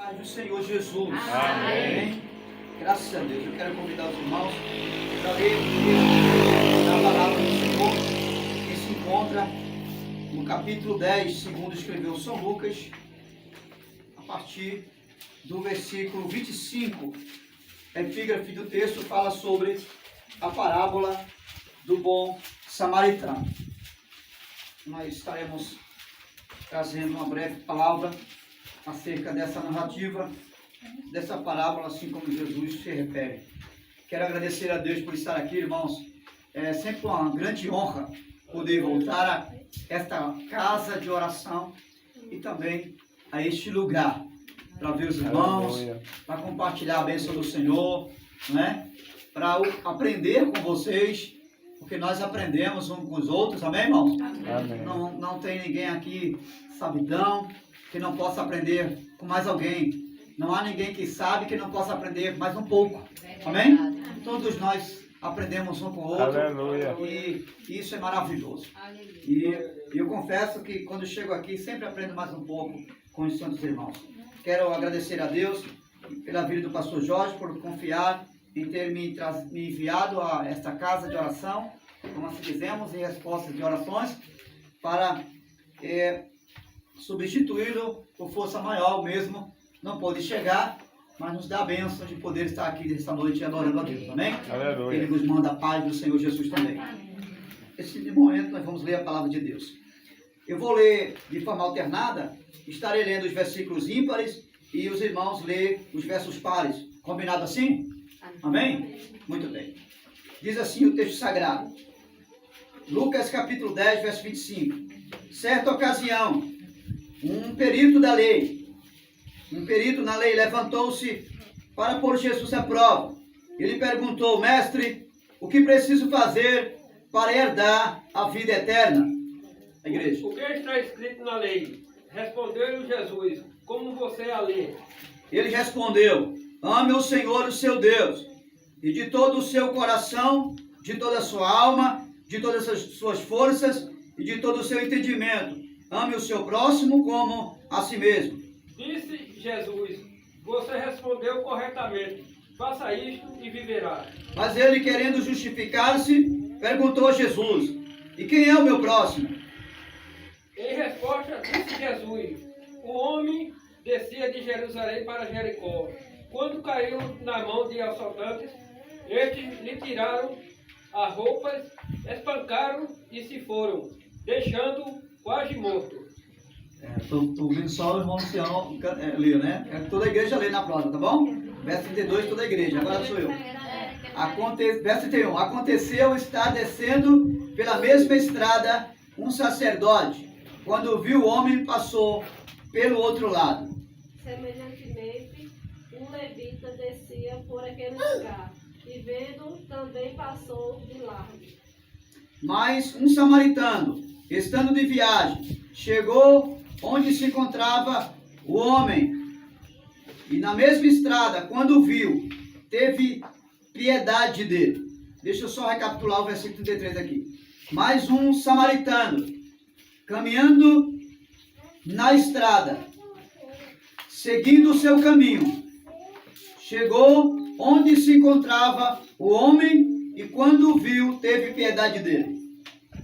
paz do Senhor Jesus. Amém. Graças a Deus. Eu quero convidar os irmãos para ler o texto da palavra do Senhor, que se encontra no capítulo 10, segundo escreveu São Lucas, a partir do versículo 25. A epígrafe do texto fala sobre a parábola do bom samaritano. Nós estaremos trazendo uma breve palavra acerca dessa narrativa, dessa parábola, assim como Jesus se refere. Quero agradecer a Deus por estar aqui, irmãos. É sempre uma grande honra poder voltar a esta casa de oração e também a este lugar, para ver os irmãos, para compartilhar a bênção do Senhor, né? Para aprender com vocês, porque nós aprendemos uns com os outros, amém, irmãos? Amém. Não tem ninguém aqui sabidão que não possa aprender com mais alguém. Não há ninguém que sabe que não possa aprender mais um pouco, amém? Todos nós aprendemos um com o outro. Aleluia. E isso é maravilhoso. E eu confesso que quando chego aqui sempre aprendo mais um pouco com os santos irmãos. Quero agradecer a Deus pela vida do pastor Jorge, por confiar em ter me enviado a esta casa de oração, como assim dizemos, em respostas de orações, para substituí-lo por força maior. O mesmo não pôde chegar, mas nos dá a bênção de poder estar aqui nesta noite adorando a Deus, amém? Aleluia. Ele nos manda a paz do Senhor Jesus também. Nesse momento nós vamos ler a palavra de Deus. Eu vou ler de forma alternada, estarei lendo os versículos ímpares e os irmãos ler os versos pares. Combinado assim? Amém? Muito bem. Diz assim o texto sagrado. Lucas capítulo 10, verso 25. Certa ocasião, um perito na lei levantou-se para pôr Jesus à prova. Ele perguntou: Mestre, o que preciso fazer para herdar a vida eterna? A igreja. O que está escrito na lei? Respondeu-lhe Jesus: como você a lê? Ele respondeu: ame o Senhor, o seu Deus, e de todo o seu coração, de toda a sua alma, de todas as suas forças e de todo o seu entendimento. Ame o seu próximo como a si mesmo. Disse Jesus: você respondeu corretamente. Faça isto e viverá. Mas ele, querendo justificar-se, perguntou a Jesus: e quem é o meu próximo? Em resposta, disse Jesus: o homem descia de Jerusalém para Jericó. Quando caiu na mão de assaltantes, estes lhe tiraram as roupas, espancaram e se foram, deixando-o quase morto. Estou vendo só o irmão Luciano ler, né? Toda a igreja lê na prova, tá bom? Verso 32, toda a igreja. Agora sou eu. Verso 31. Aconteceu estar descendo pela mesma estrada um sacerdote. Quando viu o homem, passou pelo outro lado. Semelhantemente, um levita descia por aquele lugar, e vendo, também passou de largo. Mas um samaritano, estando de viagem, chegou onde se encontrava o homem, e na mesma estrada, quando o viu, teve piedade dele. Deixa eu só recapitular o versículo 33 aqui. Mais um samaritano, caminhando na estrada, seguindo o seu caminho, chegou onde se encontrava o homem, e quando o viu, teve piedade dele.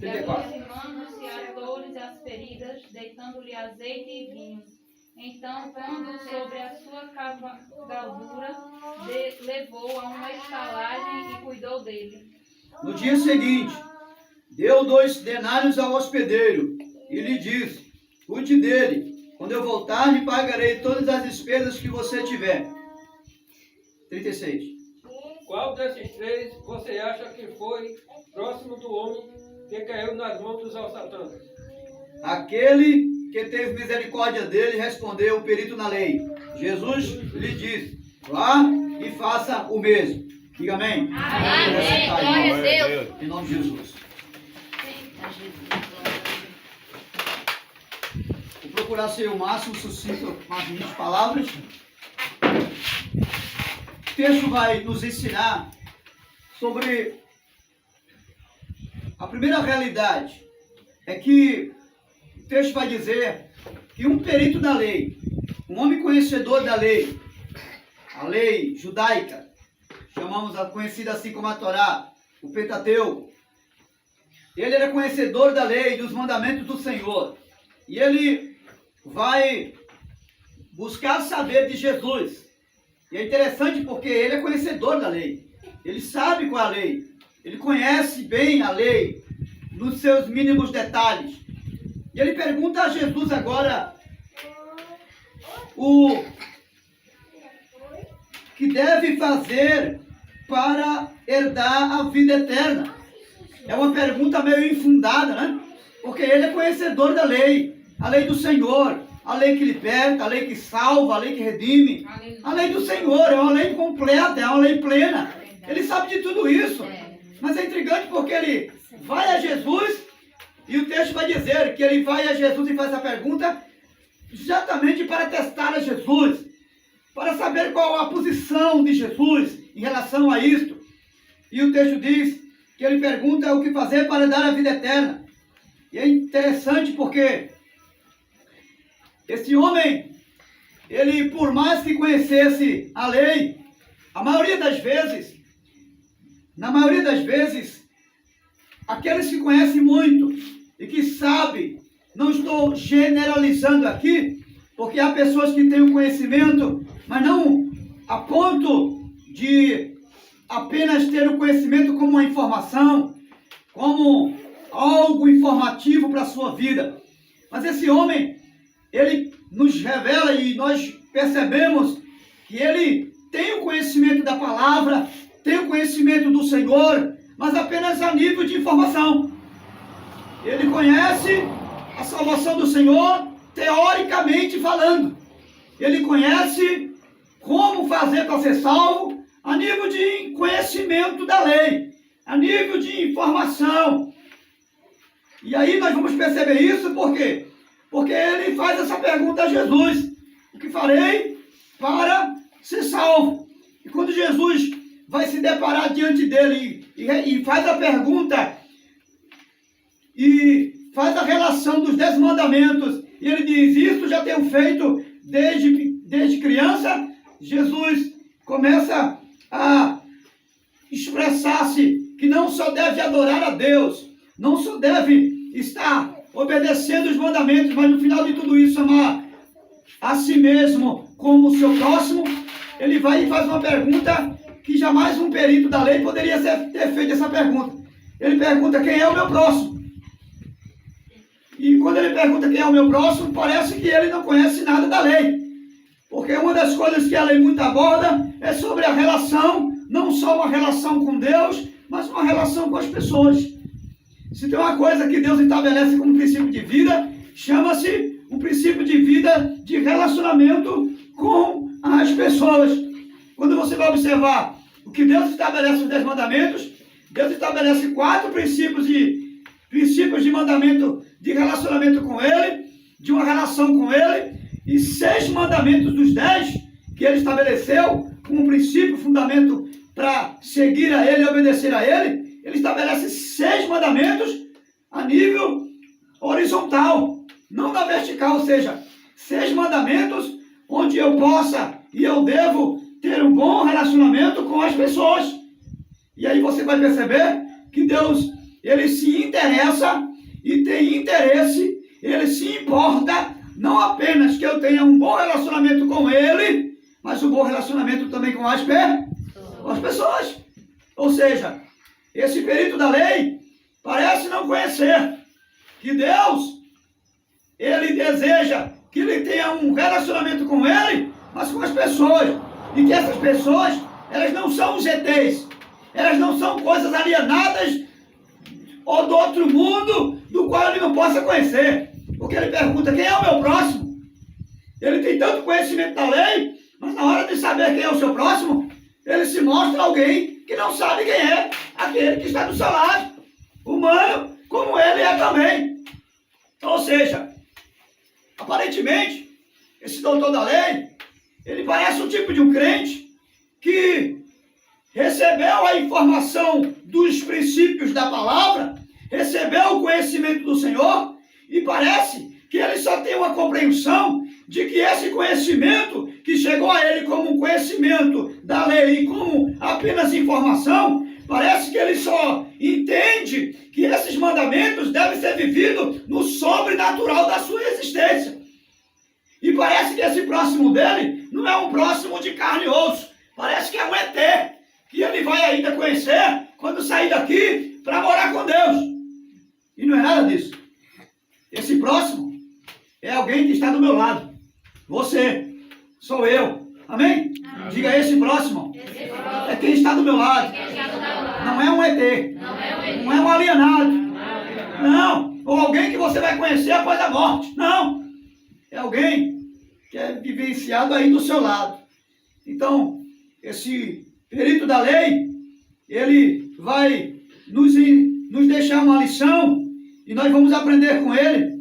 E aproximando-se, atou-lhes as feridas, deitando-lhe azeite e vinho. Então, pondo sobre a sua cavalgadura, levou a uma estalagem e cuidou dele. No dia seguinte, deu 2 denários ao hospedeiro e lhe disse: cuide dele, quando eu voltar lhe pagarei todas as despesas que você tiver. 36. Qual desses três você acha que foi próximo do homem que caiu nas mãos dos assaltantes? Aquele que teve misericórdia dele, respondeu o perito na lei. Jesus lhe disse: vá e faça o mesmo. Diga amém. Amém. Glória a Deus. Em nome de Jesus. Vou procurar ser o máximo sucinto com as minhas palavras. O texto vai nos ensinar sobre a primeira realidade. É que o texto vai dizer que um perito da lei um homem conhecedor da lei, a lei judaica, chamamos a conhecida assim como a Torá, o Pentateuco. Ele era conhecedor da lei, dos mandamentos do Senhor. E ele vai buscar saber de Jesus. E é interessante porque ele é conhecedor da lei. Ele sabe qual é a lei. Ele conhece bem a lei, nos seus mínimos detalhes. E ele pergunta a Jesus agora o que deve fazer para herdar a vida eterna. É uma pergunta meio infundada, né? Porque ele é conhecedor da lei, a lei do Senhor, a lei que liberta, a lei que salva, a lei que redime. A lei do Senhor é uma lei completa, é uma lei plena. Ele sabe de tudo isso. Mas é intrigante porque ele vai a Jesus e o texto vai dizer que ele vai a Jesus e faz a pergunta exatamente para testar a Jesus, para saber qual a posição de Jesus em relação a isto. E o texto diz que ele pergunta o que fazer para dar a vida eterna. E é interessante porque esse homem, ele por mais que conhecesse a lei, na maioria das vezes, aqueles que conhecem muito e que sabem, não estou generalizando aqui, porque há pessoas que têm o conhecimento, mas não a ponto de apenas ter o conhecimento como uma informação, como algo informativo para a sua vida. Mas esse homem, ele nos revela e nós percebemos que ele tem o conhecimento da palavra, tem o conhecimento do Senhor, mas apenas a nível de informação. Ele conhece a salvação do Senhor, teoricamente falando. Ele conhece como fazer para ser salvo, a nível de conhecimento da lei, a nível de informação. E aí nós vamos perceber isso por quê? Porque ele faz essa pergunta a Jesus: o que farei para ser salvo? E quando Jesus vai se deparar diante dele e faz a pergunta e faz a relação dos 10 mandamentos, e ele diz: isso já tenho feito desde criança. Jesus começa a expressar-se que não só deve adorar a Deus, não só deve estar obedecendo os mandamentos, mas no final de tudo isso amar a si mesmo como o seu próximo. Ele vai e faz uma pergunta que jamais um perito da lei poderia ter feito essa pergunta. Ele pergunta: quem é o meu próximo? E quando ele pergunta quem é o meu próximo, parece que ele não conhece nada da lei. Porque uma das coisas que a lei muito aborda é sobre a relação, não só uma relação com Deus, mas uma relação com as pessoas. Se tem uma coisa que Deus estabelece como princípio de vida, chama-se um princípio de vida de relacionamento com as pessoas. Quando você vai observar o que Deus estabelece nos 10 mandamentos, Deus estabelece 4 princípios de mandamento de relacionamento com Ele, de uma relação com Ele, e 6 mandamentos dos 10 que Ele estabeleceu como princípio, fundamento para seguir a Ele e obedecer a Ele. Ele estabelece 6 mandamentos a nível horizontal, não na vertical, ou seja, 6 mandamentos onde eu possa e eu devo ter um bom relacionamento com as pessoas. E aí você vai perceber que Deus, Ele se interessa e tem interesse, Ele se importa, não apenas que eu tenha um bom relacionamento com Ele, mas um bom relacionamento também com as pessoas. Ou seja, esse perito da lei parece não conhecer que Deus, Ele deseja que ele tenha um relacionamento com Ele, mas com as pessoas. E que essas pessoas, elas não são os ETs, elas não são coisas alienadas ou do outro mundo do qual ele não possa conhecer. Porque ele pergunta: quem é o meu próximo? Ele tem tanto conhecimento da lei, mas na hora de saber quem é o seu próximo, ele se mostra alguém que não sabe quem é aquele que está do seu lado, humano, como ele é também. Ou seja, aparentemente, esse doutor da lei, ele parece um tipo de um crente que recebeu a informação dos princípios da palavra, recebeu o conhecimento do Senhor, e parece que ele só tem uma compreensão de que esse conhecimento que chegou a ele como um conhecimento da lei e como apenas informação, parece que ele só entende que esses mandamentos devem ser vividos no sobrenatural da sua existência. E parece que esse próximo dele não é um próximo de carne e osso, parece que é um ET, que ele vai ainda conhecer quando sair daqui para morar com Deus. E não é nada disso. Esse próximo é alguém que está do meu lado. Você, sou eu. Amém? Amém. Diga, esse próximo é quem está do meu lado. Não é um ET. Não é um alienado. Não. Ou alguém que você vai conhecer após a morte. Não. É alguém que é vivenciado aí do seu lado. Então, esse perito da lei, ele vai nos deixar uma lição e nós vamos aprender com ele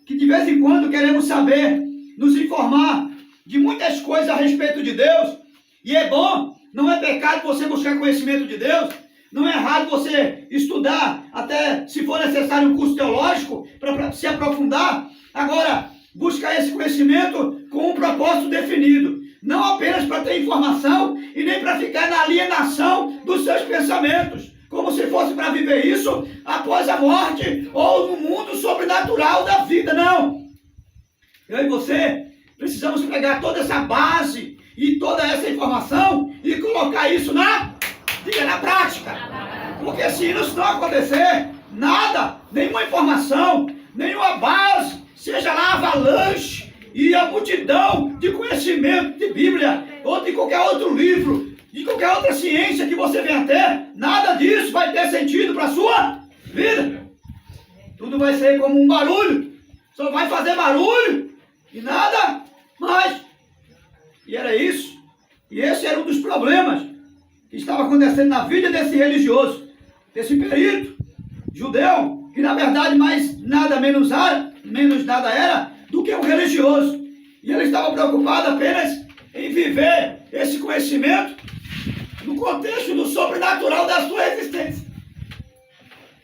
que de vez em quando queremos saber, nos informar de muitas coisas a respeito de Deus. E é bom, não é pecado você buscar conhecimento de Deus, não é errado você estudar, até se for necessário um curso teológico para se aprofundar. Agora, buscar esse conhecimento com um propósito definido, não apenas para ter informação e nem para ficar na alienação dos seus pensamentos, como se fosse para viver isso após a morte ou no mundo sobrenatural da vida. Não. Eu e você precisamos pegar toda essa base e toda essa informação e colocar isso na prática. Porque se isso não acontecer, nada, nenhuma informação, nenhuma base, seja lá avalanche e a multidão de conhecimento de Bíblia ou de qualquer outro livro, de qualquer outra ciência que você venha ter, nada disso vai ter sentido para a sua vida. Tudo vai ser como um barulho, só vai fazer barulho e nada mais. E era isso. E esse era um dos problemas que estava acontecendo na vida desse religioso, desse perito judeu, que na verdade mais nada menos nada era do que um religioso. E ele estava preocupado apenas em viver esse conhecimento no contexto do sobrenatural da sua existência.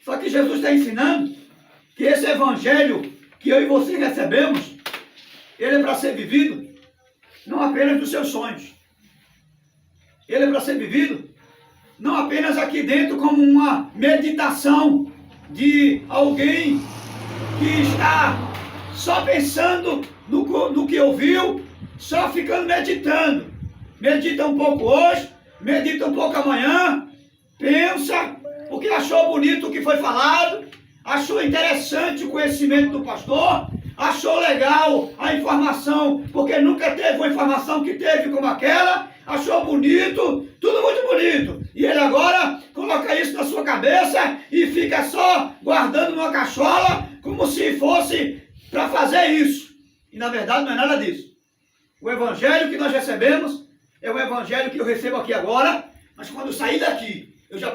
Só que Jesus está ensinando que esse evangelho que eu e você recebemos, ele é para ser vivido não apenas dos seus sonhos. Ele é para ser vivido não apenas aqui dentro como uma meditação de alguém que está só pensando no que ouviu, só ficando meditando. Medita um pouco hoje, medita um pouco amanhã, pensa, porque achou bonito o que foi falado, achou interessante o conhecimento do pastor, achou legal a informação, porque nunca teve uma informação que teve como aquela, achou bonito, tudo muito bonito. E ele agora coloca isso na sua cabeça e fica só guardando numa cachola, como se fosse para fazer isso. E na verdade não é nada disso. O evangelho que nós recebemos é o evangelho que eu recebo aqui agora, mas quando eu sair daqui, eu já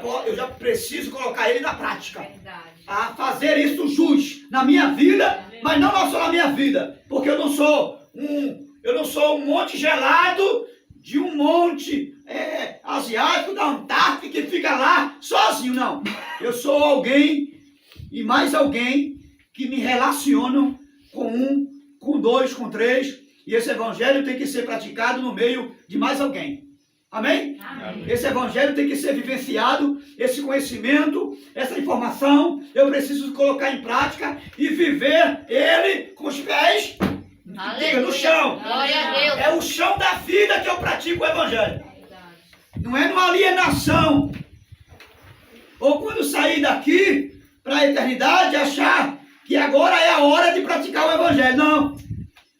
preciso colocar ele na prática. Verdade. A fazer isso jus na minha vida, mas não só na minha vida, porque eu não sou um monte gelado de um monte asiático da Antártica que fica lá sozinho, não. Eu sou alguém e mais alguém que me relacionam com um, com dois, com três, e esse evangelho tem que ser praticado no meio de mais alguém. Amém? Amém? Esse evangelho tem que ser vivenciado, esse conhecimento, essa informação, eu preciso colocar em prática e viver ele com os pés no chão. Glória a Deus. É o chão da vida que eu pratico o evangelho. Não é numa alienação. Ou quando sair daqui para a eternidade, achar que agora é a hora de praticar o evangelho. Não.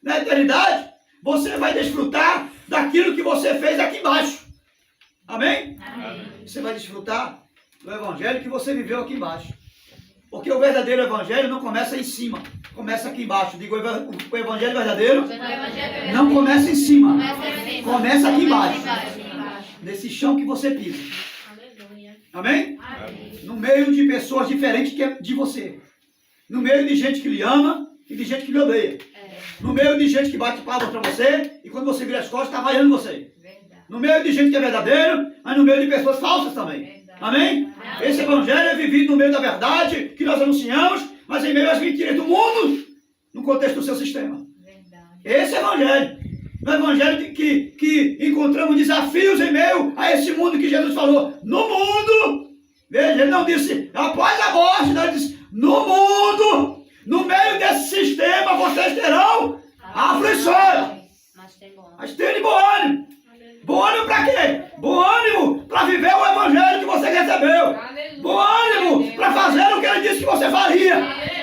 Na eternidade, você vai desfrutar daquilo que você fez aqui embaixo. Amém? Amém. Você vai desfrutar do evangelho que você viveu aqui embaixo. Porque o verdadeiro evangelho não começa em cima, começa aqui embaixo. Digo, o evangelho verdadeiro não começa em cima, começa aqui embaixo. Nesse chão que você pisa. Amém? Amém? No meio de pessoas diferentes de você. No meio de gente que lhe ama e de gente que lhe odeia. No meio de gente que bate palmas para você e quando você vira as costas está vaiando você. No meio de gente que é verdadeiro, mas no meio de pessoas falsas também. Amém? Esse evangelho é vivido no meio da verdade que nós anunciamos, mas em meio às mentiras do mundo, no contexto do seu sistema. Esse é o Evangelho. No Evangelho que encontramos desafios em meio a esse mundo que Jesus falou. No mundo, veja, ele não disse após a morte, não, ele disse no mundo, no meio desse sistema, vocês terão aflições. Mas tenham bom ânimo. Bom ânimo para quê? Bom ânimo para viver o Evangelho que você recebeu. Bom ânimo para fazer o que ele disse que você faria.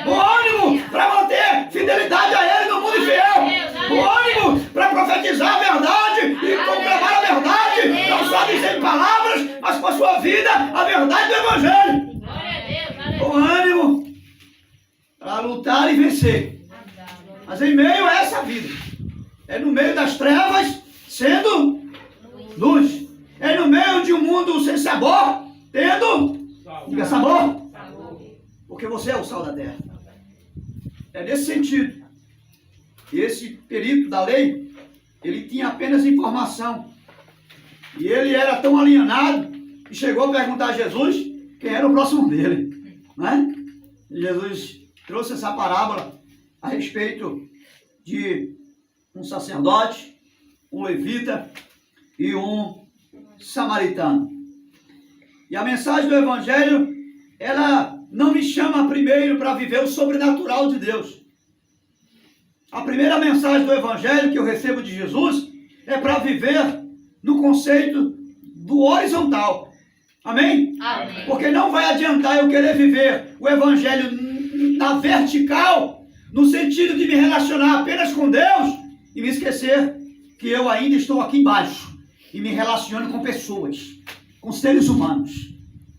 Bom ânimo para manter fidelidade a ele no mundo infiel. Bom ânimo para profetizar a verdade e proclamar a verdade, não só dizendo palavras, mas com a sua vida, a verdade do Evangelho. Bom ânimo para lutar e vencer. Mas em meio a essa vida, é no meio das trevas, sendo luz. É no meio de um mundo sem sabor, tendo, diga, sabor. Porque você é o sal da terra. É nesse sentido. E esse perito da lei, ele tinha apenas informação. E ele era tão alienado que chegou a perguntar a Jesus quem era o próximo dele. Né? E Jesus trouxe essa parábola a respeito de um sacerdote, um levita e um samaritano. E a mensagem do Evangelho, ela não me chama primeiro para viver o sobrenatural de Deus. A primeira mensagem do Evangelho que eu recebo de Jesus é para viver no conceito do horizontal. Amém? Amém. Porque não vai adiantar eu querer viver o Evangelho na vertical, no sentido de me relacionar apenas com Deus e me esquecer que eu ainda estou aqui embaixo e me relaciono com pessoas, com seres humanos.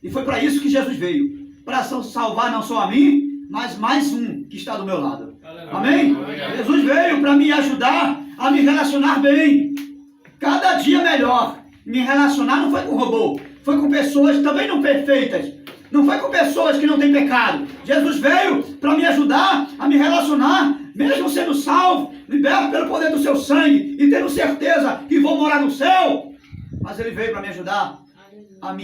E foi para isso que Jesus veio, para salvar não só a mim, mas mais um que está do meu lado. Amém? Jesus veio para me ajudar a me relacionar bem, cada dia melhor. Me relacionar não foi com robô, foi com pessoas também não perfeitas, não foi com pessoas que não têm pecado. Jesus veio para me ajudar a me relacionar, mesmo sendo salvo, liberto pelo poder do seu sangue e tendo certeza que vou morar no céu. Mas ele veio para me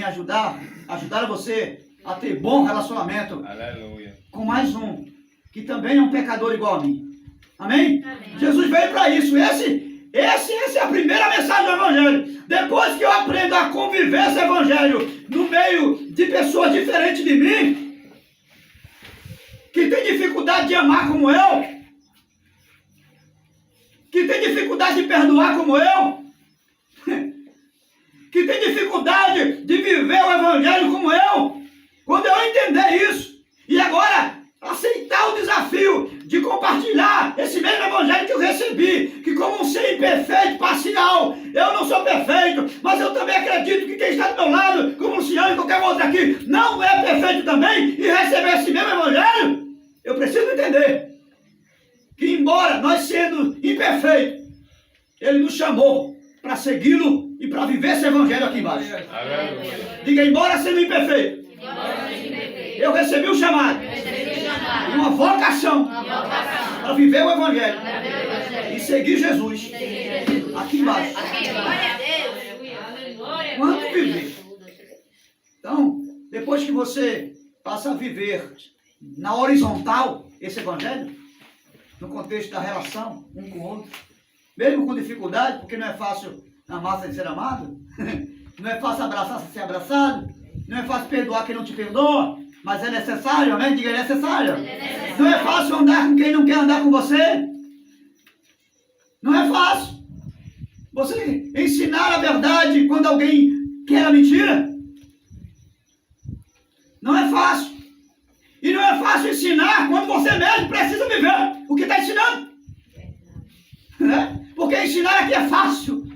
ajudar, ajudar você a ter bom relacionamento. Aleluia. Com mais um, que também é um pecador igual a mim. Amém? Jesus veio para isso. Essa é a primeira mensagem do Evangelho. Depois que eu aprendo a conviver esse Evangelho no meio de pessoas diferentes de mim, que tem dificuldade de amar como eu, que tem dificuldade de perdoar como eu, que tem dificuldade de viver o Evangelho como eu, quando eu entender isso, e agora aceitar o desafio de compartilhar esse mesmo Evangelho que eu recebi, que como um ser imperfeito, parcial, eu não sou perfeito, mas eu também acredito que quem está do meu lado, como o Luciano e qualquer outro aqui, não é perfeito também, e receber esse mesmo Evangelho, eu preciso entender que embora nós sendo imperfeitos, Ele nos chamou para segui-lo e para viver esse Evangelho aqui embaixo. Aleluia. Diga, embora sendo imperfeito, eu recebi o chamado e uma vocação para viver o Evangelho e seguir Jesus aqui embaixo. Quanto viver? Então, depois que você passa a viver na horizontal esse Evangelho, no contexto da relação um com o outro, mesmo com dificuldade, porque não é fácil amar sem ser amado, não é fácil abraçar sem ser abraçado, não é fácil perdoar quem não te perdoa, mas é necessário, amém? Diga, é necessário. Não é fácil andar com quem não quer andar com você. Não é fácil. Você ensinar a verdade quando alguém quer a mentira. Não é fácil. E não é fácil ensinar quando você mesmo precisa viver o que está ensinando. Né? Porque ensinar aqui é fácil.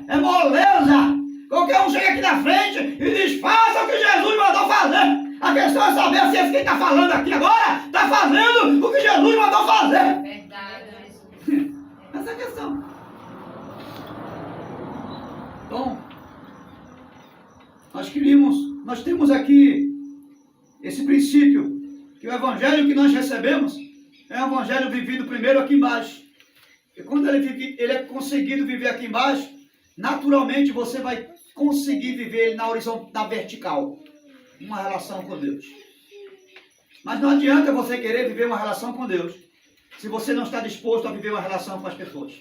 É moleza. Qualquer um chega aqui na frente e diz, faça o que Jesus mandou fazer. A questão é saber se esse que está falando aqui agora está fazendo o que Jesus mandou fazer. Verdade. Essa é a questão. Bom, nós temos aqui esse princípio, que o Evangelho que nós recebemos é um Evangelho vivido primeiro aqui embaixo. E quando ele é conseguido viver aqui embaixo, naturalmente você vai conseguir viver ele na horizontal, na vertical, uma relação com Deus. Mas não adianta você querer viver uma relação com Deus se você não está disposto a viver uma relação com as pessoas.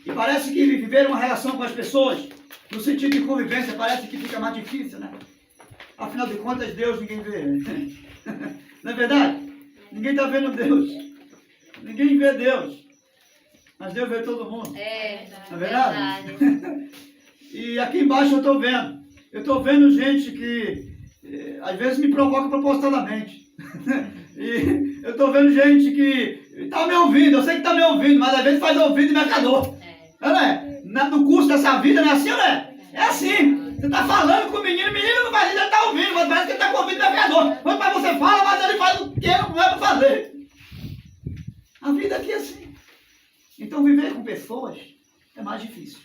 E parece que viver uma relação com as pessoas, no sentido de convivência, parece que fica mais difícil, né? Afinal de contas, Deus ninguém vê. Não é verdade? Ninguém está vendo Deus. Ninguém vê Deus. Mas Deus vê todo mundo. Não é verdade? E aqui embaixo eu estou vendo. Eu estou vendo gente que às vezes me provoca propositalmente. E eu estou vendo gente que está me ouvindo. Eu sei que está me ouvindo, mas às vezes faz ouvido e me acadou. Não é? No curso dessa vida não é assim, não é? É assim. Você está falando com o menino não faz isso, ele está ouvindo, mas parece que ele está com o ouvido mercador. Quando você fala, mas ele faz o que não é para fazer. A vida aqui é assim. Então viver com pessoas é mais difícil.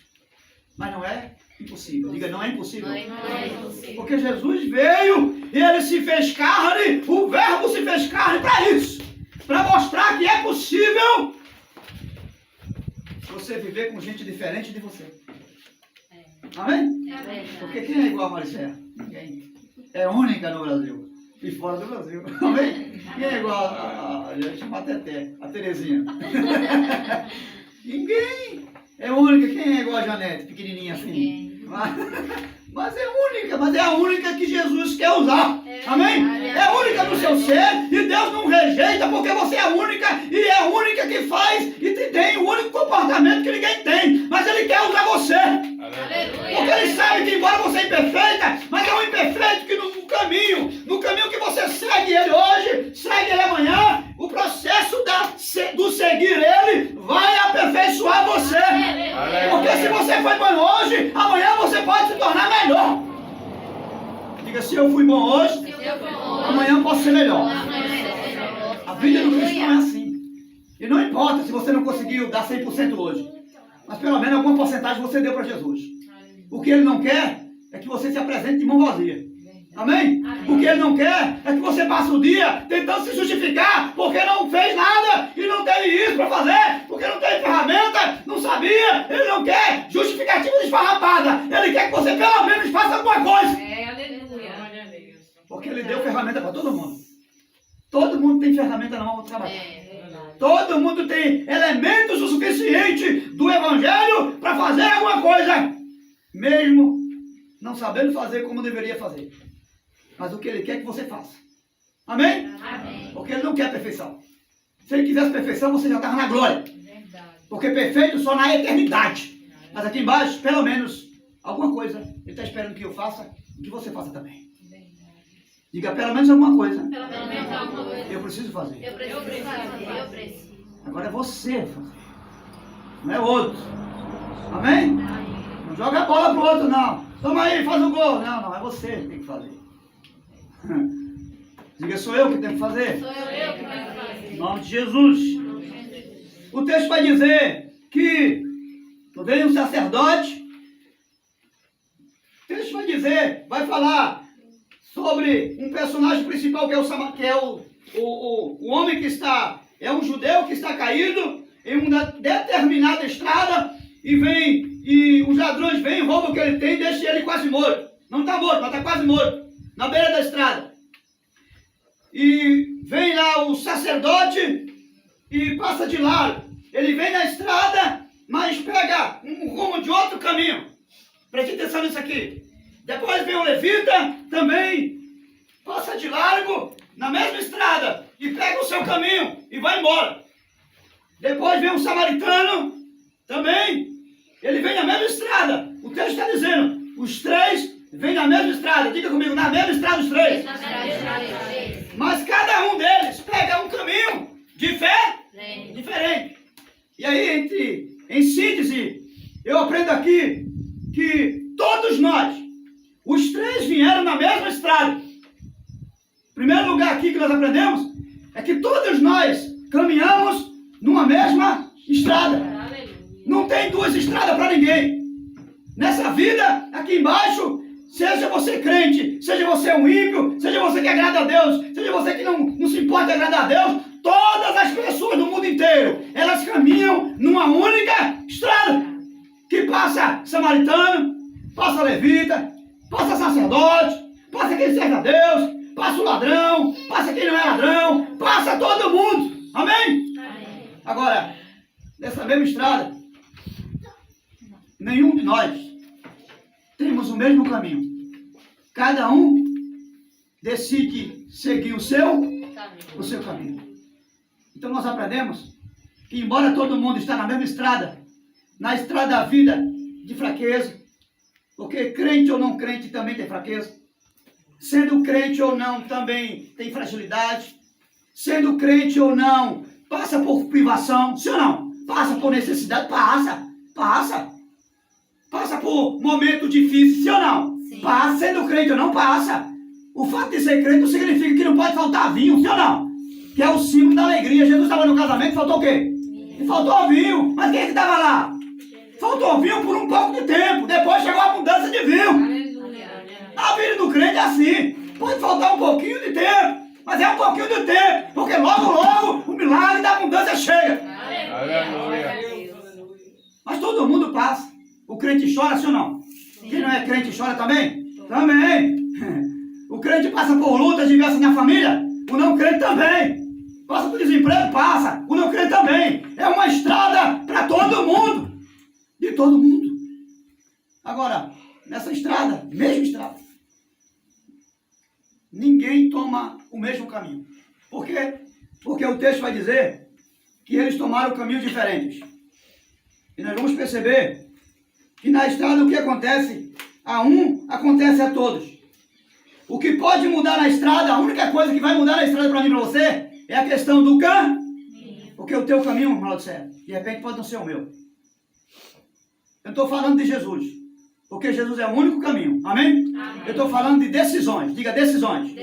Mas não é impossível. Diga, não é impossível. Não é impossível. Porque Jesus veio e ele se fez carne, o verbo se fez carne para isso. Para mostrar que é possível você viver com gente diferente de você. Amém? Porque quem é igual a Maricela? Ninguém. É única no Brasil. E fora do Brasil. Amém? Quem é igual a chama a Teté, a Terezinha? Ninguém. É única. Quem é igual a Janete, pequenininha assim? Mas é única. Mas é a única que Jesus quer usar. Amém? É única no seu ser. E Deus não rejeita porque você é única. E é a única que faz e tem o único comportamento que ninguém tem. Mas Ele quer usar você. Porque Ele sabe que embora você é imperfeita, mas é um imperfeito que no caminho que você segue Ele hoje, segue Ele amanhã, o processo do seguir Ele vai aperfeiçoar você. Porque se você foi bom hoje, amanhã você pode se tornar melhor. Diga, se eu fui bom hoje, amanhã eu posso ser melhor. A vida do cristão é assim. E não importa se você não conseguiu dar 100% hoje, mas pelo menos alguma porcentagem você deu para Jesus. O que Ele não quer é que você se apresente de mão vazia. Amém? O que Ele não quer é que você passe o dia tentando se justificar porque não fez nada e não teve isso para fazer, porque não teve ferramenta, não sabia. Ele não quer justificativa desfarrapada. Ele quer que você pelo menos faça alguma coisa. Aleluia. Porque Ele deu ferramenta para todo mundo. Todo mundo tem ferramenta na mão para trabalhar. Todo mundo tem elementos o suficiente do Evangelho para fazer alguma coisa, mesmo não sabendo fazer como deveria fazer. Mas o que Ele quer que você faça. Amém? Porque Ele não quer perfeição. Se Ele quisesse perfeição, você já estava na glória. Porque perfeito só na eternidade. Mas aqui embaixo, pelo menos, alguma coisa Ele está esperando que eu faça e que você faça também. Diga, pelo menos alguma coisa. Eu preciso fazer. Eu preciso. Agora é você fazer. Não é outro. Amém? Não joga a bola pro outro, não. Toma aí, faz o gol. Não, é você que tem que fazer. Diga, sou eu que tenho que fazer? Sou eu que tenho que fazer. Em nome de Jesus. O texto vai dizer que veio um sacerdote. O texto vai dizer, vai falar sobre um personagem principal que é o homem que está, é um judeu que está caído em uma determinada estrada e os ladrões vêm, roubam o que ele tem e deixam ele quase morto. Não está morto, mas está quase morto, na beira da estrada. E vem lá o sacerdote e passa de lado. Ele vem na estrada, mas pega um rumo de outro caminho. Preste atenção nisso aqui. Depois vem o levita, também passa de largo na mesma estrada e pega o seu caminho e vai embora. Depois vem um samaritano, também, ele vem na mesma estrada. O texto está dizendo, os três vêm na mesma estrada. Diga comigo, na mesma estrada os três. Mas cada um deles pega um caminho diferente. E aí, em síntese, eu aprendo aqui que todos nós, os três vieram na mesma estrada. O primeiro lugar aqui que nós aprendemos é que todos nós caminhamos numa mesma estrada. Não tem duas estradas para ninguém. Nessa vida, aqui embaixo, seja você crente, seja você um ímpio, seja você que agrada a Deus, seja você que não se importa em agradar a Deus, todas as pessoas do mundo inteiro, elas caminham numa única estrada, que passa samaritano, passa levita, passa sacerdote, passa quem serve a Deus, passa o ladrão, passa quem não é ladrão, passa todo mundo. Amém? Amém. Agora, nessa mesma estrada, nenhum de nós temos o mesmo caminho. Cada um decide seguir o seu caminho. Então nós aprendemos que, embora todo mundo está na mesma estrada, na estrada da vida de fraqueza, porque crente ou não crente também tem fraqueza, sendo crente ou não também tem fragilidade, sendo crente ou não passa por privação, sim ou não? Passa por necessidade, passa por momento difícil, sim ou não? Sim. Passa, sendo crente ou não passa. O fato de ser crente não significa que não pode faltar vinho, sim ou não? Que é o símbolo da alegria. Jesus estava no casamento, faltou o quê? Faltou vinho. Mas quem é que estava lá? Faltou vinho por um pouco de tempo. Depois chegou a abundância de vinho. Aleluia. A vida do crente é assim. Pode faltar um pouquinho de tempo, mas é um pouquinho de tempo, porque logo o milagre da abundância chega. Aleluia. Mas todo mundo passa. O crente chora, sim ou não? Quem não é crente chora também? Também. O crente passa por lutas diversas na família. O não crente também. Passa por desemprego, passa. O não crente também. É uma estrada para todo mundo. De todo mundo. Agora, nessa estrada, mesma estrada, ninguém toma o mesmo caminho. Por quê? Porque o texto vai dizer que eles tomaram caminhos diferentes. E nós vamos perceber que na estrada o que acontece a um, acontece a todos. O que pode mudar na estrada, a única coisa que vai mudar na estrada para mim e para você, é a questão do caminho. Porque o teu caminho, irmão do céu, de repente pode não ser o meu. Eu estou falando de Jesus. Porque Jesus é o único caminho. Amém? Amém. Eu estou falando de decisões. Diga decisões.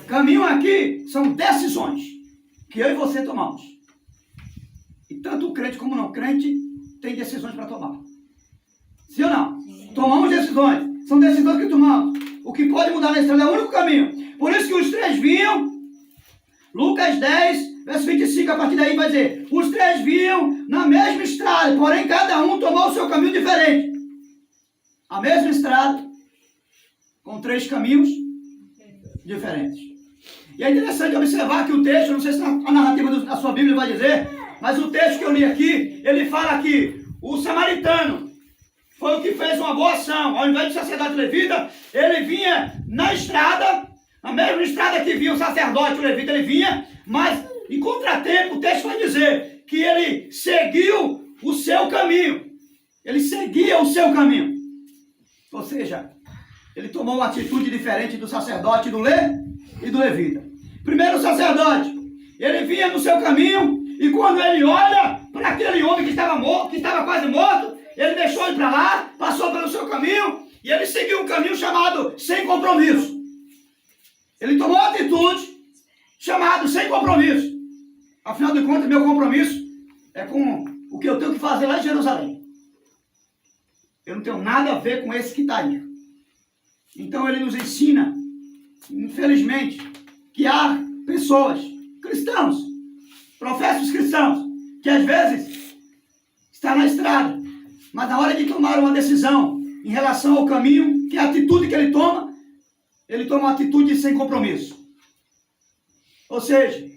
Caminho aqui são decisões que eu e você tomamos. E tanto o crente como o não crente tem decisões para tomar. Sim ou não? Sim. Tomamos decisões. São decisões que tomamos. O que pode mudar na estrada é o único caminho. Por isso que os três vinham. Lucas 10, verso 25, a partir daí vai dizer: os três vinham na mesma estrada, porém cada um tomou o seu caminho diferente. A mesma estrada, com três caminhos diferentes. E é interessante observar que o texto, não sei se a narrativa da sua Bíblia vai dizer, mas o texto que eu li aqui, ele fala que o samaritano foi o que fez uma boa ação. Ao invés de sacerdote levita, ele vinha na estrada, na mesma estrada que vinha o sacerdote, o levita, ele vinha, mas em contratempo o texto vai dizer que ele seguiu o seu caminho. Ele seguia o seu caminho. Ou seja, ele tomou uma atitude diferente do sacerdote e do levita. Primeiro o sacerdote, ele vinha no seu caminho, e quando ele olha para aquele homem que estava morto, que estava quase morto, ele deixou ele para lá, passou pelo seu caminho, e ele seguiu um caminho chamado sem compromisso. Ele tomou uma atitude chamada sem compromisso. Afinal de contas, meu compromisso é com o que eu tenho que fazer lá em Jerusalém. Eu não tenho nada a ver com esse que está aí. Então ele nos ensina, infelizmente, que há pessoas, cristãos, professos cristãos, que às vezes estão na estrada, mas na hora de tomar uma decisão em relação ao caminho, que é a atitude que ele toma uma atitude sem compromisso. Ou seja,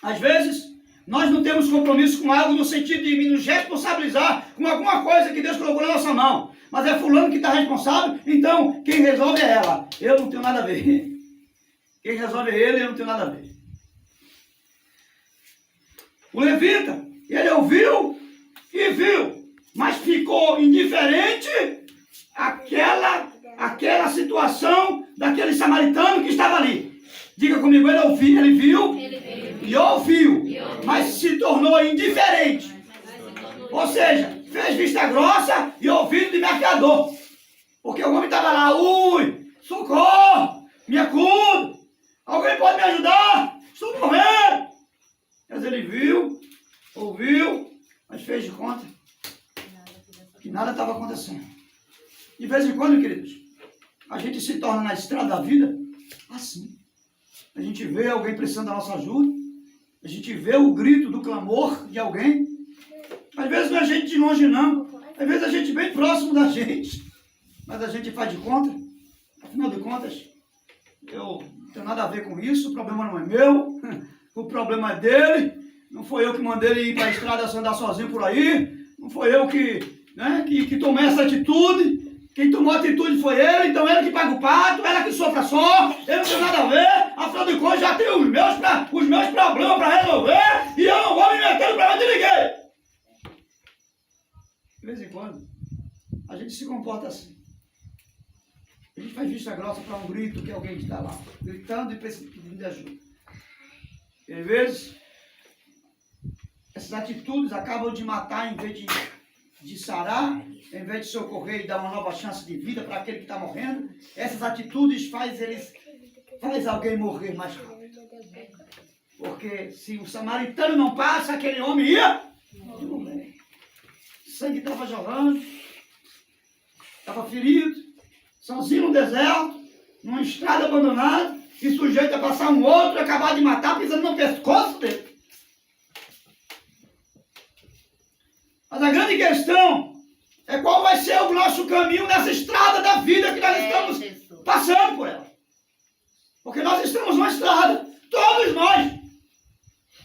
às vezes nós não temos compromisso com algo no sentido de nos responsabilizar com alguma coisa que Deus colocou na nossa mão. Mas é fulano que está responsável, então quem resolve é ela. Eu não tenho nada a ver. Quem resolve é ele, eu não tenho nada a ver. O levita, ele ouviu e viu, mas ficou indiferente àquela situação daquele samaritano que estava ali. Diga comigo, ele viu e ouviu, mas se tornou indiferente. Ou seja, fez vista grossa e ouvido de mercador. Porque o homem estava lá, socorro, me acudo, alguém pode me ajudar, estou morrendo. Mas ele viu, ouviu, mas fez de conta que nada estava acontecendo. De vez em quando, queridos, a gente se torna na estrada da vida assim. A gente vê alguém precisando da nossa ajuda, a gente vê o grito do clamor de alguém. Às vezes não é gente de longe não, às vezes a gente bem próximo da gente, mas a gente faz de conta, afinal de contas, eu não tenho nada a ver com isso, o problema não é meu, o problema é dele, Não foi eu que mandei ele ir para a estrada andar sozinho por aí. Não foi eu que tomei essa atitude. Quem tomou a atitude foi ele, então ele que paga o pato, ela que sofra só, ele não tem nada a ver, afinal de contas já tem os meus problemas para resolver e eu não vou me meter no problema de ninguém. De vez em quando, a gente se comporta assim. A gente faz vista grossa para um grito que alguém está lá, gritando e pedindo de ajuda. E às vezes, essas atitudes acabam de matar em vez de sarar, em vez de socorrer e dar uma nova chance de vida para aquele que está morrendo. Essas atitudes faz alguém morrer mais rápido. Porque se o samaritano não passa, aquele homem ia morrer. O sangue estava jorrando, estava ferido, sozinho no deserto, numa estrada abandonada, e sujeito a passar um outro, acabar de matar, pisando no pescoço dele. Mas a grande questão é qual vai ser o nosso caminho nessa estrada da vida que nós estamos passando por ela. Porque nós estamos numa estrada, todos nós.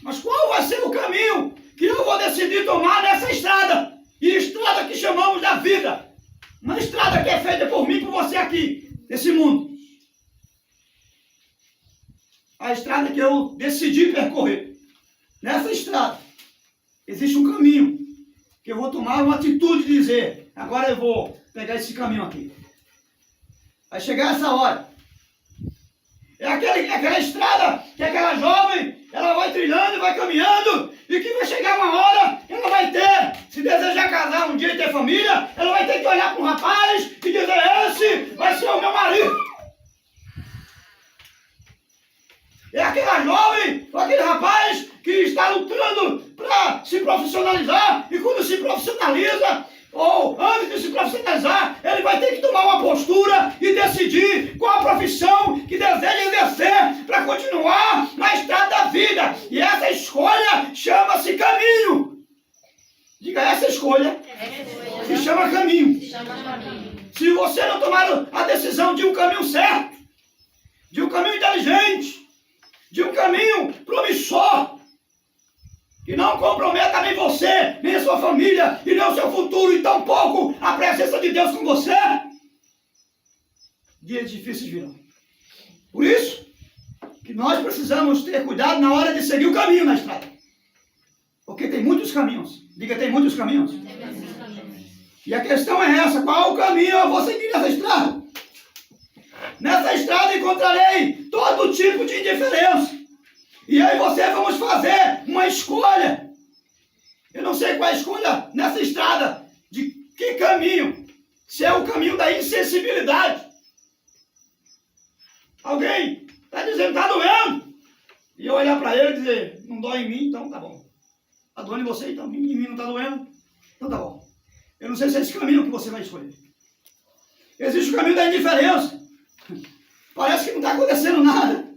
Mas qual vai ser o caminho que eu vou decidir tomar nessa estrada? E estrada que chamamos da vida. Uma estrada que é feita por mim e por você aqui, nesse mundo. A estrada que eu decidi percorrer. Nessa estrada existe um caminho que eu vou tomar uma atitude de dizer, agora eu vou pegar esse caminho aqui. Vai chegar essa hora. É aquela estrada que aquela jovem, ela vai trilhando e vai caminhando, e que vai chegar uma hora, ela vai ter, se desejar casar um dia e ter família, ela vai ter que olhar para um rapaz e dizer, esse vai ser o meu marido. É aquela jovem, ou aquele rapaz que está lutando para se profissionalizar, e quando se profissionaliza, ou antes de se profissionalizar, ele vai ter que tomar uma postura e decidir qual a profissão que deseja exercer para continuar na estrada da vida. E essa escolha chama-se caminho. Diga, essa escolha se chama caminho. Se você não tomar a decisão de um caminho certo, de um caminho inteligente, de um caminho promissor, que não comprometa nem você, nem a sua família, e nem o seu futuro, e tampouco a presença de Deus com você, dias difíceis virão. Por isso, que nós precisamos ter cuidado na hora de seguir o caminho na estrada. Porque tem muitos caminhos. Diga, tem muitos caminhos. E a questão é essa, qual o caminho eu vou seguir nessa estrada? Nessa estrada encontrarei todo tipo de indiferença. E eu e você vamos fazer uma escolha. Eu não sei qual é a escolha nessa estrada. De que caminho? Se é o caminho da insensibilidade. Alguém está dizendo, está doendo. E eu olhar para ele e dizer, não dói em mim, então tá bom. Está doendo em você, então em mim não está doendo. Então tá bom. Eu não sei se é esse caminho que você vai escolher. Existe o caminho da indiferença. Parece que não está acontecendo nada.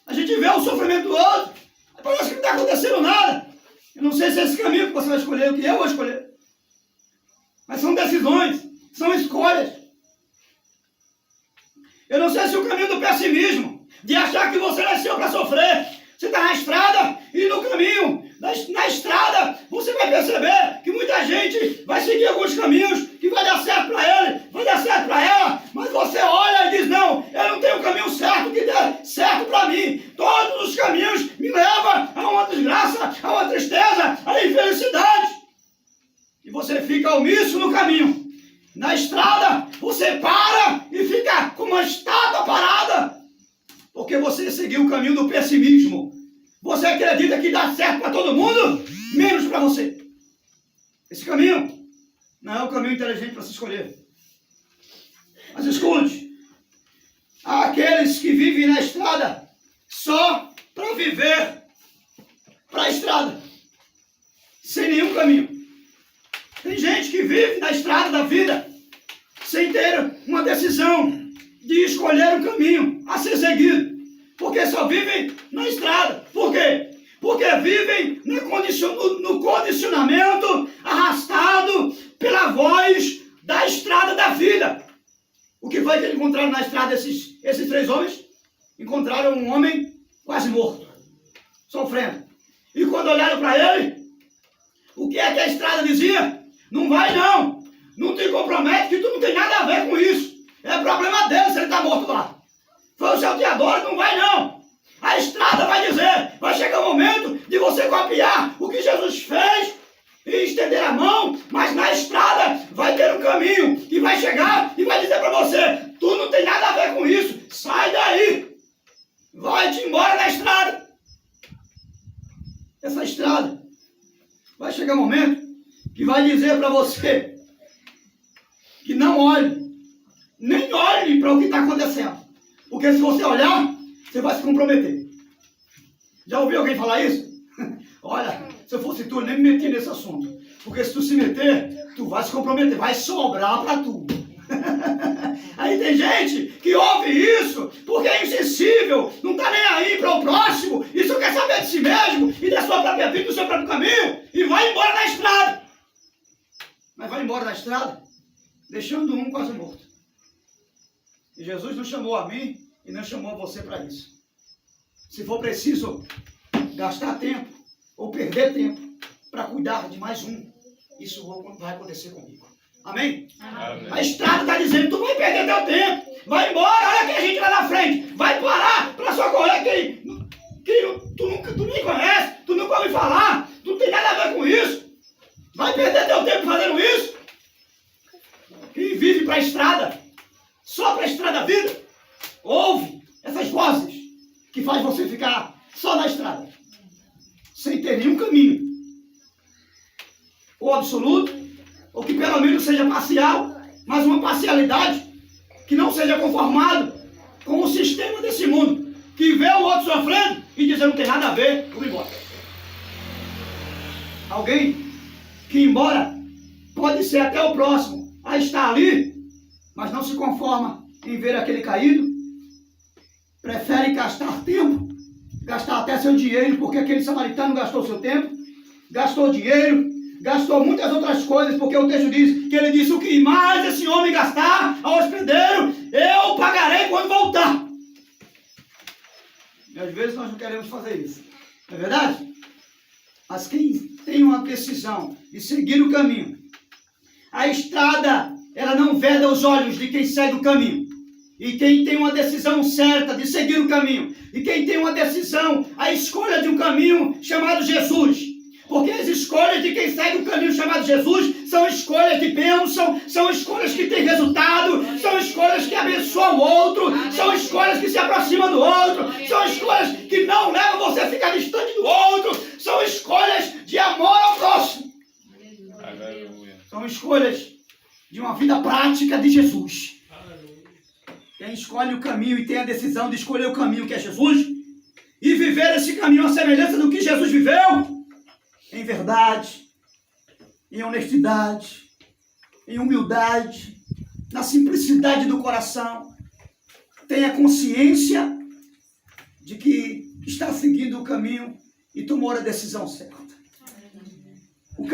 A gente vê o sofrimento do outro, parece que não está acontecendo nada. Eu não sei se é esse caminho que você vai escolher, o que eu vou escolher. Mas são decisões, são escolhas. Eu não sei se o caminho do pessimismo, de achar que você nasceu para sofrer. Você está na estrada e no caminho, na estrada, você vai perceber que muita gente vai seguir alguns caminhos que vai dar certo para ele, vai dar certo para ela, mas você olha e diz, não, eu não tenho o caminho certo que dê certo para mim. Todos os caminhos me levam a uma desgraça, a uma tristeza, a infelicidade. E você fica omisso no caminho. Na estrada, você para e fica com uma estátua parada. Porque você seguiu o caminho do pessimismo. Você acredita que dá certo para todo mundo, menos para você. Esse caminho não é o caminho inteligente para se escolher. Mas escute, há aqueles que vivem na estrada só para viver para a estrada, sem nenhum caminho. Tem gente que vive na estrada da vida sem ter uma decisão de escolher um caminho a ser seguido. Porque só vivem na estrada. Por quê? Porque vivem no condicionamento arrastado pela voz da estrada da vida. O que foi que eles encontraram na estrada esses três homens? Encontraram um homem quase morto, sofrendo. E quando olharam para ele, o que é que a estrada dizia? Não vai não. Não te compromete que tu não tem nada a ver com isso. É problema dele se ele está morto lá. Foi o salteador, não vai não. A estrada vai dizer, vai chegar o momento de você copiar o que Jesus fez e estender a mão, mas na estrada vai ter um caminho que vai chegar e vai dizer para você, tu não tem nada a ver com isso, sai daí. Vai-te embora da estrada. Essa estrada vai chegar um momento que vai dizer para você que não olhe, nem olhe para o que está acontecendo. Porque se você olhar, você vai se comprometer. Já ouviu alguém falar isso? Olha, se eu fosse tu, eu nem me metia nesse assunto. Porque se tu se meter, tu vai se comprometer, vai sobrar para tu. Aí tem gente que ouve isso porque é insensível, não está nem aí para o próximo, e só quer saber de si mesmo e da sua própria vida, do seu próprio caminho, e vai embora na estrada. Mas vai embora na estrada, deixando um quase morto. E Jesus não chamou a mim e não chamou a você para isso. Se for preciso gastar tempo ou perder tempo para cuidar de mais um, isso vai acontecer comigo. Amém? Amém. A estrada está dizendo, tu vai perder teu tempo, vai embora, olha que a gente lá na frente, vai parar para socorrer quem tu nem conhece, tu nunca ouviu falar, tu não tem nada a ver com isso, vai perder teu tempo fazendo isso. Quem vive para a estrada, só para a estrada da vida, ouve essas vozes que faz você ficar só na estrada, sem ter nenhum caminho, ou absoluto, ou que pelo menos seja parcial, mas uma parcialidade que não seja conformado com o sistema desse mundo, que vê o outro sofrendo e diz, não tem nada a ver, vou embora. Alguém que embora pode ser até o próximo a estar ali, mas não se conforma em ver aquele caído, prefere gastar tempo, gastar até seu dinheiro, porque aquele samaritano gastou seu tempo, gastou dinheiro, gastou muitas outras coisas, porque o texto diz que ele disse, o que mais esse homem gastar ao hospedeiro, eu pagarei quando voltar. E às vezes nós não queremos fazer isso, não é verdade? Mas quem tem uma decisão de seguir o caminho, a estrada, ela não veda os olhos de quem segue o caminho. E quem tem uma decisão certa de seguir o caminho, e quem tem uma decisão, a escolha de um caminho chamado Jesus. Porque as escolhas de quem segue o caminho chamado Jesus são escolhas de bênção, são escolhas que têm resultado, são escolhas que abençoam o outro, são escolhas que se aproximam do outro, são escolhas que não levam você a ficar distante do outro, são escolhas de amor ao próximo. São escolhas de uma vida prática de Jesus. Quem escolhe o caminho e tem a decisão de escolher o caminho que é Jesus e viver esse caminho à semelhança do que Jesus viveu, em verdade, em honestidade, em humildade, na simplicidade do coração, tenha consciência de que está seguindo o caminho e tomou a decisão certa. O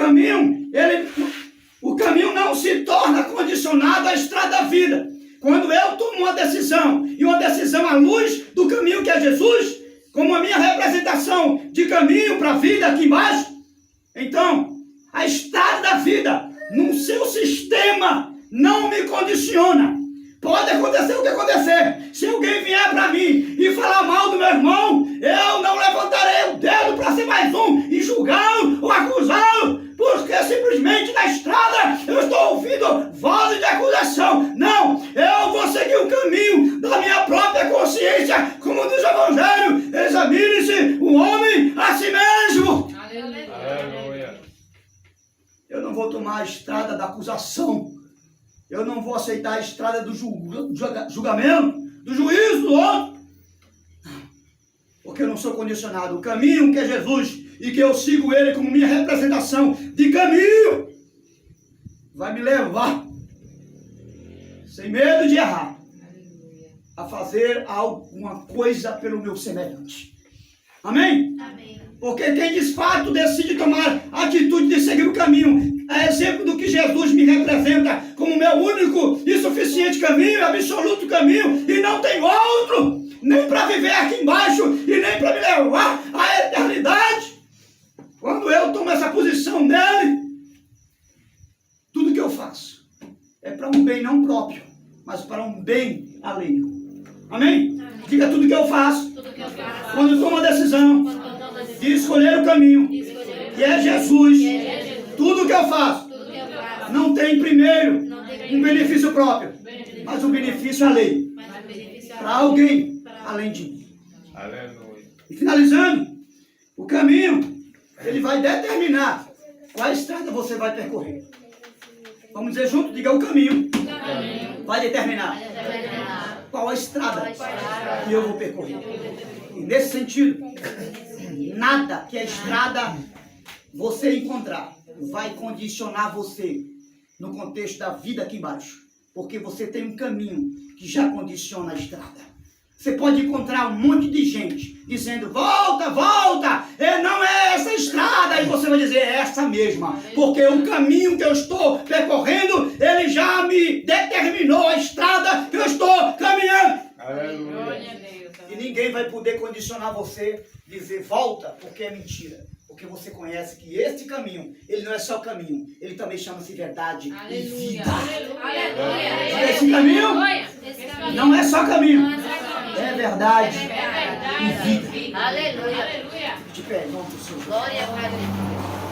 caminho não se torna condicionado à estrada da vida. Quando eu tomo uma decisão, e uma decisão à luz do caminho que é Jesus, como a minha representação de caminho para a vida aqui embaixo, então, a estrada da vida, no seu sistema, não me condiciona. Pode acontecer o que acontecer. Se alguém vier para mim e falar mal do meu irmão, eu não levantarei o dedo para ser mais um e julgá-lo ou acusá-lo, porque simplesmente na estrada eu estou ouvindo vozes de acusação. Não, eu vou seguir o caminho da minha própria consciência, como diz o Evangelho, examine-se o homem a si mesmo. Aleluia. Eu não vou tomar a estrada da acusação. Eu não vou aceitar a estrada do julgamento, do juízo do outro. Porque eu não sou condicionado. O caminho que é Jesus e que eu sigo ele como minha representação de caminho vai me levar, sem medo de errar, a fazer alguma coisa pelo meu semelhante. Amém? Amém. Porque quem de fato decide tomar a atitude de seguir o caminho, é exemplo do que Jesus me representa como meu único e suficiente caminho, absoluto caminho, e não tem outro, nem para viver aqui embaixo e nem para me levar à eternidade. Quando eu tomo essa posição nele, tudo que eu faço é para um bem não próprio, mas para um bem alheio. Amém? Diga tudo que eu faço. Quando eu tomo a decisão de escolher o caminho, que é Jesus, tudo que eu faço não tem primeiro um benefício próprio, mas um benefício alheio para alguém além de mim. Aleluia. E finalizando, o caminho, ele vai determinar qual estrada você vai percorrer. Vamos dizer junto, diga o caminho. Vai determinar qual a estrada que eu vou percorrer. E nesse sentido, nada que a estrada você encontrar vai condicionar você no contexto da vida aqui embaixo. Porque você tem um caminho que já condiciona a estrada. Você pode encontrar um monte de gente dizendo, volta, volta, não é essa estrada. E você vai dizer, é essa mesma. Porque o caminho que eu estou percorrendo, ele já me determinou a estrada que eu estou caminhando. Aleluia. E ninguém vai poder condicionar você, dizer, volta, porque é mentira. Porque você conhece que esse caminho, ele não é só caminho, ele também chama-se verdade e vida. Esse caminho não é só caminho, é verdade e vida. Aleluia. De pé, em nome do Senhor. Glória a Deus.